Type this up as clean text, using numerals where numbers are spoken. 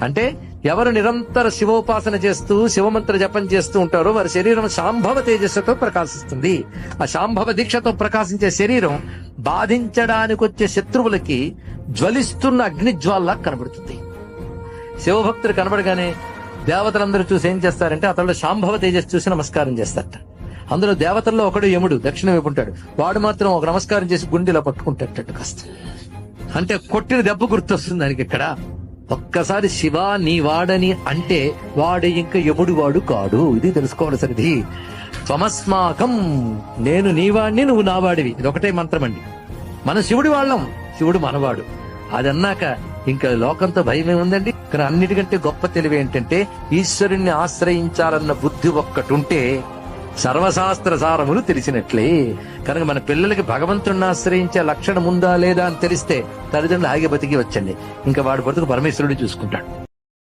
అంటే ఎవరు నిరంతర శివోపాసన చేస్తూ శివమంత్ర జపం చేస్తూ ఉంటారో వారి శరీరం శాంభవ తేజస్సుతో ప్రకాశిస్తుంది. ఆ శాంభవ దీక్షతో ప్రకాశించే శరీరం బాధించడానికి వచ్చే శత్రువులకి జ్వలిస్తున్న అగ్నిజ్వాల్లా కనబడుతుంది. శివభక్తులు కనబడగానే దేవతలందరూ చూసి ఏం చేస్తారంటే అతడు శాంభవ తేజస్సు చూసి నమస్కారం చేస్తారట. అందులో దేవతల్లో ఒకడు యముడు దక్షిణ వైపు ఉంటాడు. వాడు మాత్రం ఒక నమస్కారం చేసి గుండెలో పట్టుకుంటాడు కాస్త. అంటే కొట్టిన దెబ్బ గుర్తొస్తుంది దానికి. ఇక్కడ ఒక్కసారి శివ నీ వాడని అంటే వాడు ఇంకా యముడు వాడు కాడు. ఇది తెలుసుకోవాల్సినది. త్వమస్మాకం, నేను నీవాడిని నువ్వు నావాడివి. ఇది ఒకటే మంత్రం అండి. మన శివుడి వాళ్ళం, శివుడు మనవాడు. అది అన్నాక ఇంకా లోకంతో భయమే ఉందండి. కానీ అన్నిటికంటే గొప్ప తెలివి ఏంటంటే ఈశ్వరుణ్ణి ఆశ్రయించాలన్న బుద్ధి ఒక్కటుంటే సర్వశాస్త్ర సారములు తెలిసినట్లే. కనుక మన పిల్లలకి భగవంతుడిని ఆశ్రయించే లక్షణం ఉందా లేదా అని తెలిస్తే తల్లిదండ్రులు హాయిగా బతికి వచ్చండి. ఇంకా వాడి బతుకు పరమేశ్వరుడు చూసుకుంటాడు.